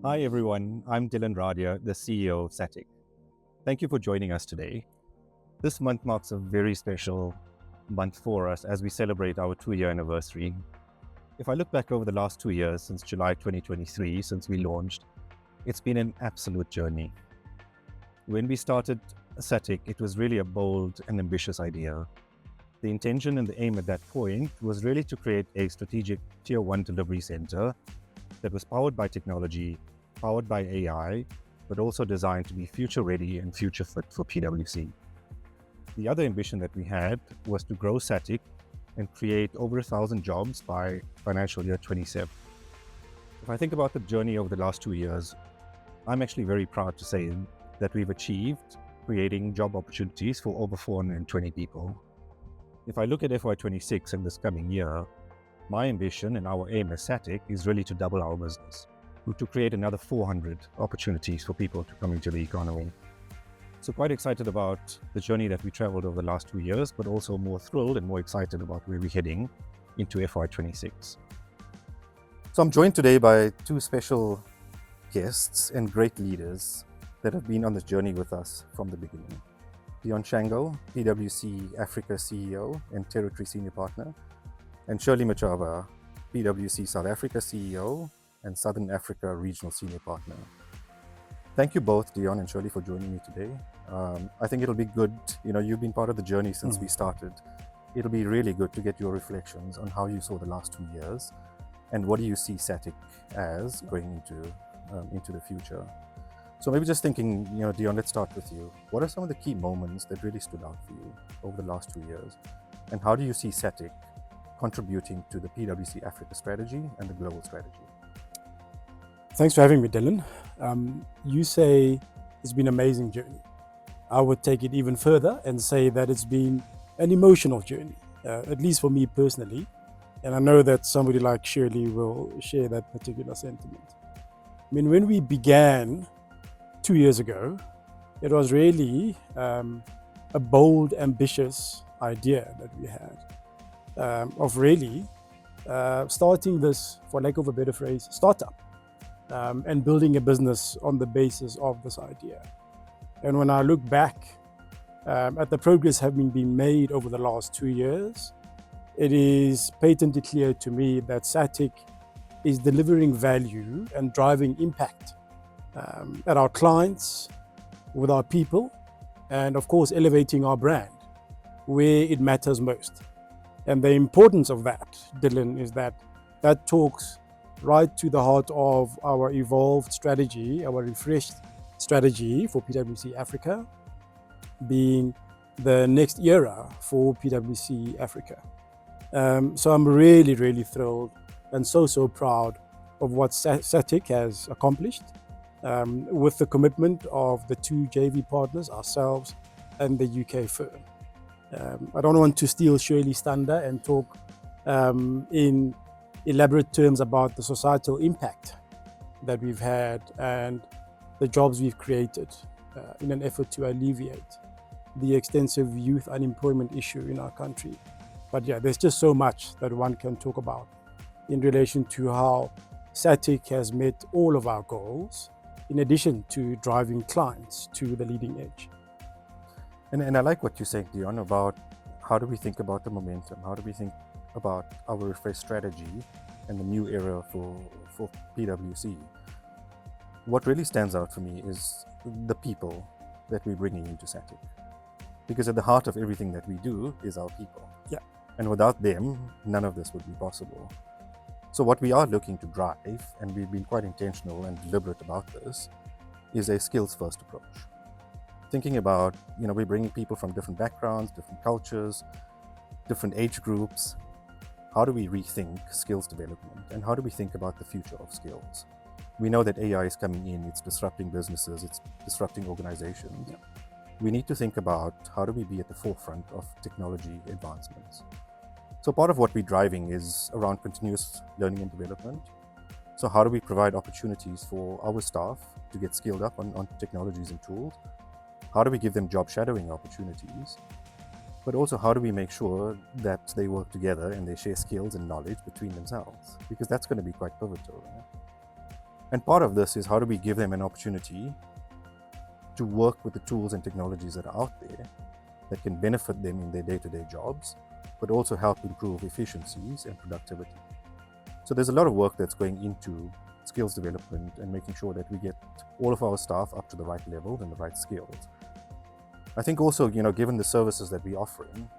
Hi everyone, I'm Dilan Radia, the CEO of SATIC. Thank you for joining us today. This month marks a very special month for us as we celebrate our 2-year anniversary. If I look back over the last 2 years since July 2023, since we launched, it's been an absolute journey. When we started SATIC, it was really a bold and ambitious idea. The intention and the aim at that point was really to create a strategic Tier 1 delivery center that was powered by technology, powered by AI, but also designed to be future ready and future fit for PwC. The other ambition that we had was to grow SATIC and create over 1,000 jobs by financial year 27. If I think about the journey over the last 2 years, I'm actually very proud to say that we've achieved creating job opportunities for over 420 people. If I look at FY26 and this coming year, my ambition and our aim as SATIC is really to double our business, to create another 400 opportunities for people to come into the economy. So quite excited about the journey that we traveled over the last 2 years, but also more thrilled and more excited about where we're heading into FY26. So I'm joined today by two special guests and great leaders that have been on this journey with us from the beginning. Dion Shango, PwC Africa CEO and Territory Senior Partner, and Shirley Machaba, PwC South Africa CEO and Southern Africa Regional Senior Partner. Thank you both, Dion and Shirley, for joining me today. I think it'll be good, you've been part of the journey since we started. It'll be really good to get your reflections on how you saw the last 2 years and what do you see SATIC as going into the future. So maybe just thinking, Dion, let's start with you. What are some of the key moments that really stood out for you over the last 2 years? And how do you see SATIC contributing to the PwC Africa strategy and the global strategy? Thanks for having me, Dylan. You say it's been an amazing journey. I would take it even further and say that it's been an emotional journey, at least for me personally. And I know that somebody like Shirley will share that particular sentiment. I mean, when we began 2 years ago, it was really a bold, ambitious idea that we had of really starting this, for lack of a better phrase, startup. And building a business on the basis of this idea. And when I look back at the progress having been made over the last 2 years, it is patently clear to me that SATIC is delivering value and driving impact at our clients, with our people, and of course elevating our brand where it matters most. And the importance of that, Dylan, is that talks right to the heart of our evolved strategy, our refreshed strategy for PwC Africa, being the next era for PwC Africa. So I'm really, really thrilled and so proud of what SATIC has accomplished with the commitment of the two JV partners, ourselves and the UK firm. I don't want to steal Shirley's thunder and talk in elaborate terms about the societal impact that we've had and the jobs we've created in an effort to alleviate the extensive youth unemployment issue in our country. But yeah, there's just so much that one can talk about in relation to how SATIC has met all of our goals, in addition to driving clients to the leading edge. And I like what you're saying, Dion, about how do we think about the momentum? How do we think about our refreshed strategy and the new era for PwC? What really stands out for me is the people that we're bringing into SATIC. Because at the heart of everything that we do is our people. Yeah. And without them, none of this would be possible. So what we are looking to drive, and we've been quite intentional and deliberate about this, is a skills-first approach. Thinking about, we're bringing people from different backgrounds, different cultures, different age groups. How do we rethink skills development, and how do we think about the future of skills? We know that AI is coming in, it's disrupting businesses, it's disrupting organizations. Yeah. We need to think about how do we be at the forefront of technology advancements. So part of what we're driving is around continuous learning and development. So how do we provide opportunities for our staff to get skilled up on technologies and tools? How do we give them job shadowing opportunities? But also, how do we make sure that they work together and they share skills and knowledge between themselves? Because that's going to be quite pivotal, right? And part of this is how do we give them an opportunity to work with the tools and technologies that are out there that can benefit them in their day-to-day jobs, but also help improve efficiencies and productivity. So there's a lot of work that's going into skills development and making sure that we get all of our staff up to the right level and the right skills. I think also, given the services that we're offering,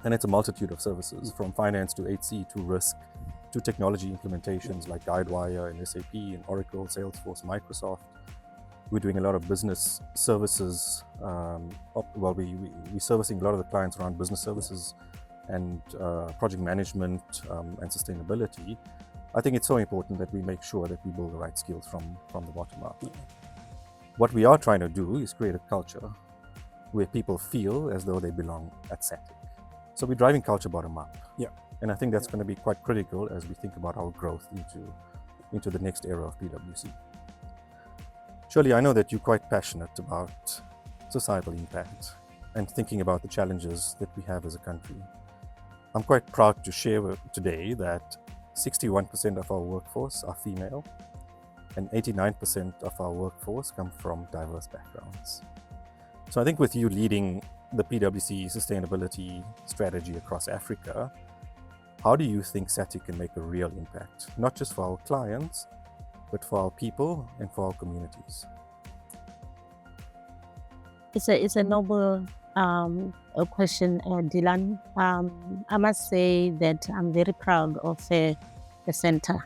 and it's a multitude of services from finance to HC to risk to technology implementations like Guidewire and SAP and Oracle, Salesforce, Microsoft. We're doing a lot of business services. We're servicing a lot of the clients around business services and project management and sustainability. I think it's so important that we make sure that we build the right skills from the bottom up. What we are trying to do is create a culture where people feel as though they belong at SATIC. So we're driving culture bottom up. Yeah. And I think that's going to be quite critical as we think about our growth into the next era of PwC. Shirley, I know that you're quite passionate about societal impact and thinking about the challenges that we have as a country. I'm quite proud to share today that 61% of our workforce are female and 89% of our workforce come from diverse backgrounds. So I think with you leading the PwC sustainability strategy across Africa, how do you think SATIC can make a real impact, not just for our clients, but for our people and for our communities? It's a noble question, Dilan. I must say that I'm very proud of the center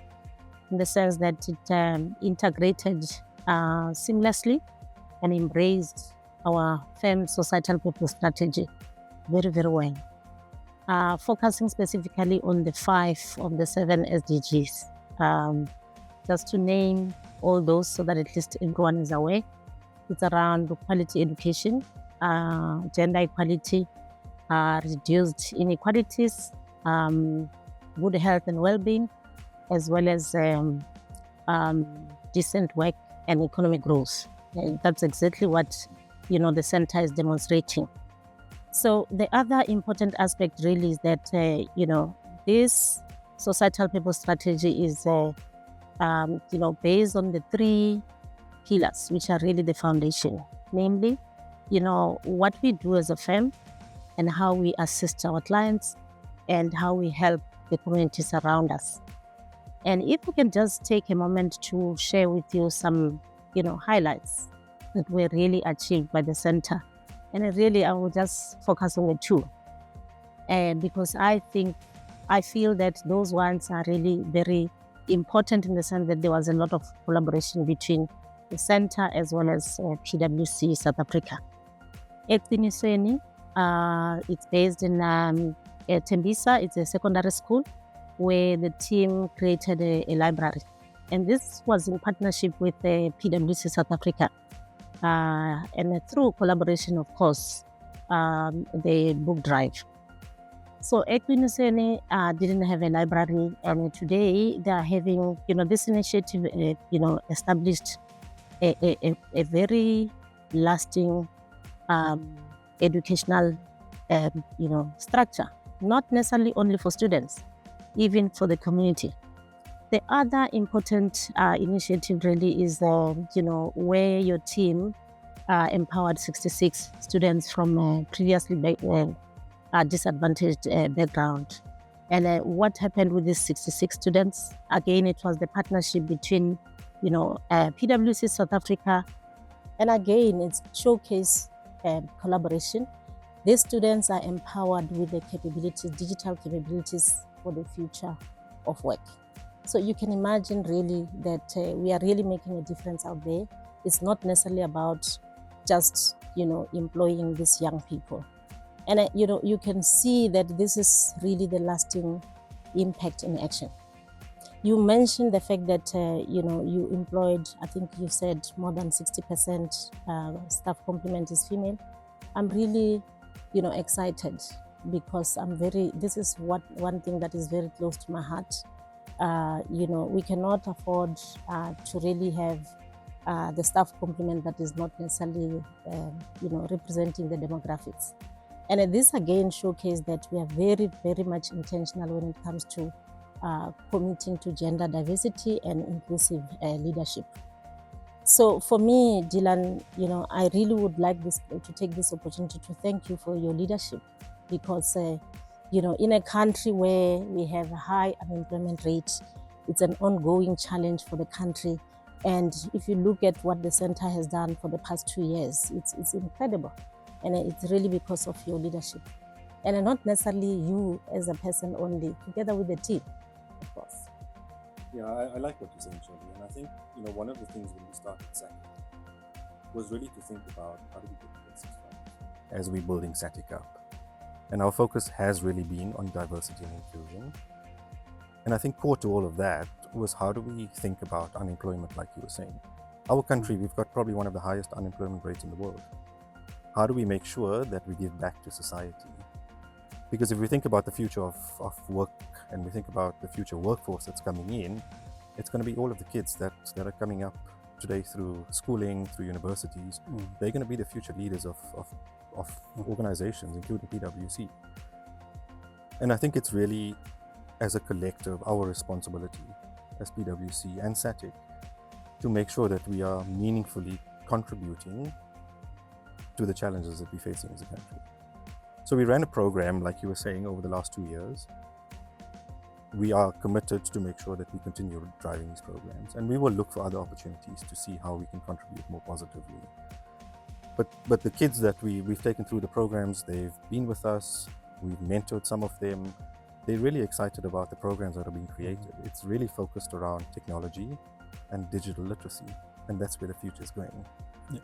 in the sense that it integrated seamlessly and embraced our firm's societal purpose strategy very, very well. Focusing specifically on the 5 of the 7 SDGs. Just to name all those so that at least everyone is aware. It's around quality education, gender equality, reduced inequalities, good health and well-being, as well as decent work and economic growth. That's exactly what the center is demonstrating. So the other important aspect really is that this societal purpose strategy is based on the 3 pillars, which are really the foundation, namely, what we do as a firm and how we assist our clients and how we help the communities around us. And if we can just take a moment to share with you some, highlights that were really achieved by the center. And I will just focus on the 2. Because I feel that those ones are really very important in the sense that there was a lot of collaboration between the center as well as PwC South Africa. Eqinisweni, it's based in Tembisa. It's a secondary school where the team created a library. And this was in partnership with PwC South Africa. And through collaboration, of course, the book drive. So Eqinisweni didn't have a library, and today they are having, this initiative, established a very lasting educational, structure, not necessarily only for students, even for the community. The other important initiative really is, where your team empowered 66 students from previously disadvantaged background. And what happened with these 66 students? Again, it was the partnership between, PwC South Africa, and again, it's showcase collaboration. These students are empowered with the capabilities, digital capabilities for the future of work. So you can imagine really that we are really making a difference out there. It's not necessarily about just, employing these young people. And, you can see that this is really the lasting impact in action. You mentioned the fact that, you employed, I think you said more than 60% staff complement is female. I'm really, excited because this is one thing that is very close to my heart. We cannot afford to really have the staff complement that is not necessarily, representing the demographics. And this again showcased that we are very, very much intentional when it comes to committing to gender diversity and inclusive leadership. So for me, Dilan, I really would like to take this opportunity to thank you for your leadership, because in a country where we have a high unemployment rate, it's an ongoing challenge for the country. And if you look at what the center has done for the past 2 years, it's incredible. And it's really because of your leadership. And not necessarily you as a person only, together with the team, of course. Yeah, I like what you're saying, Shirley. And I think, one of the things when we started SATIC was really to think about how do we get the basics right as we're building SATIC up. And our focus has really been on diversity and inclusion. And I think core to all of that was how do we think about unemployment, like you were saying. Our country, we've got probably one of the highest unemployment rates in the world. How do we make sure that we give back to society? Because if we think about the future of work and we think about the future workforce that's coming in, it's going to be all of the kids that are coming up today through schooling, through universities. They're going to be the future leaders of organizations, including PwC. And I think it's really, as a collective, our responsibility as PwC and SATIC to make sure that we are meaningfully contributing to the challenges that we're facing as a country. So we ran a program, like you were saying, over the last 2 years. We are committed to make sure that we continue driving these programs, and we will look for other opportunities to see how we can contribute more positively. But the kids that we've taken through the programs, they've been with us, we've mentored some of them. They're really excited about the programs that are being created. It's really focused around technology and digital literacy, and that's where the future is going. Yeah.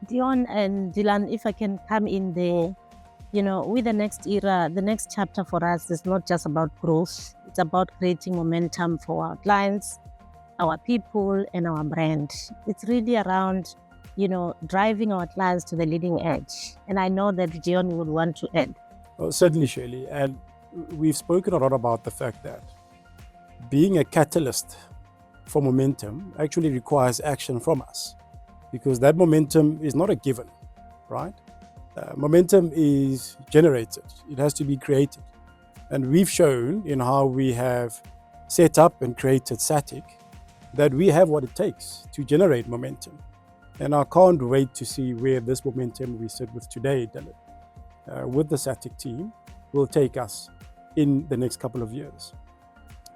Dion and Dilan, if I can come in there, with the next era, the next chapter for us is not just about growth. It's about creating momentum for our clients, our people, and our brand. It's really around, driving our clients to the leading edge. And I know that Dion would want to add. Well, certainly, Shirley. And we've spoken a lot about the fact that being a catalyst for momentum actually requires action from us, because that momentum is not a given, right? Momentum is generated. It has to be created. And we've shown in how we have set up and created SATIC that we have what it takes to generate momentum. And I can't wait to see where this momentum we sit with today, Dilan, with the SATIC team, will take us in the next couple of years.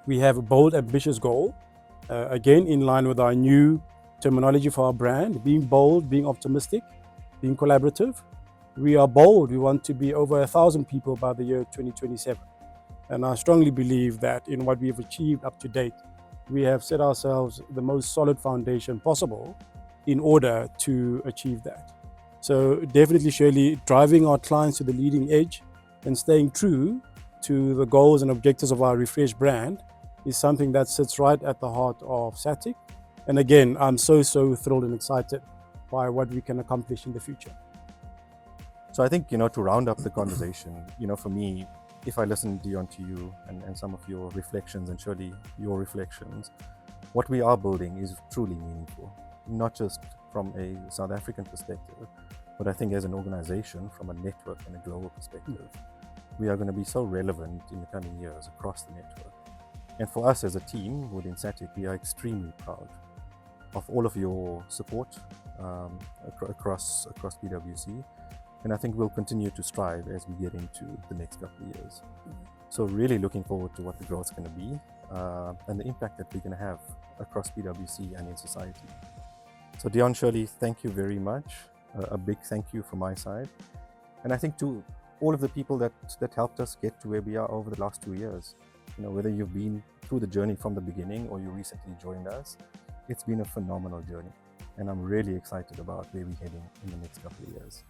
We have a bold, ambitious goal, again, in line with our new terminology for our brand, being bold, being optimistic, being collaborative. We are bold. We want to be over 1,000 people by the year 2027. And I strongly believe that in what we have achieved up to date, we have set ourselves the most solid foundation possible in order to achieve that. So definitely, Shirley, driving our clients to the leading edge and staying true to the goals and objectives of our refreshed brand is something that sits right at the heart of SATIC. And again, I'm so thrilled and excited by what we can accomplish in the future. So I think, to round up the conversation, for me, if I listen, Dion, to you and some of your reflections, and surely your reflections, what we are building is truly meaningful, not just from a South African perspective, but I think as an organization, from a network and a global perspective, we are going to be so relevant in the coming years across the network. And for us as a team within SATIC, we are extremely proud of all of your support across PwC. And I think we'll continue to strive as we get into the next couple of years. So really looking forward to what the growth is going to be and the impact that we're going to have across PwC and in society. So Dion, Shirley, thank you very much. A big thank you from my side. And I think to all of the people that helped us get to where we are over the last 2 years, whether you've been through the journey from the beginning or you recently joined us, it's been a phenomenal journey. And I'm really excited about where we're heading in the next couple of years.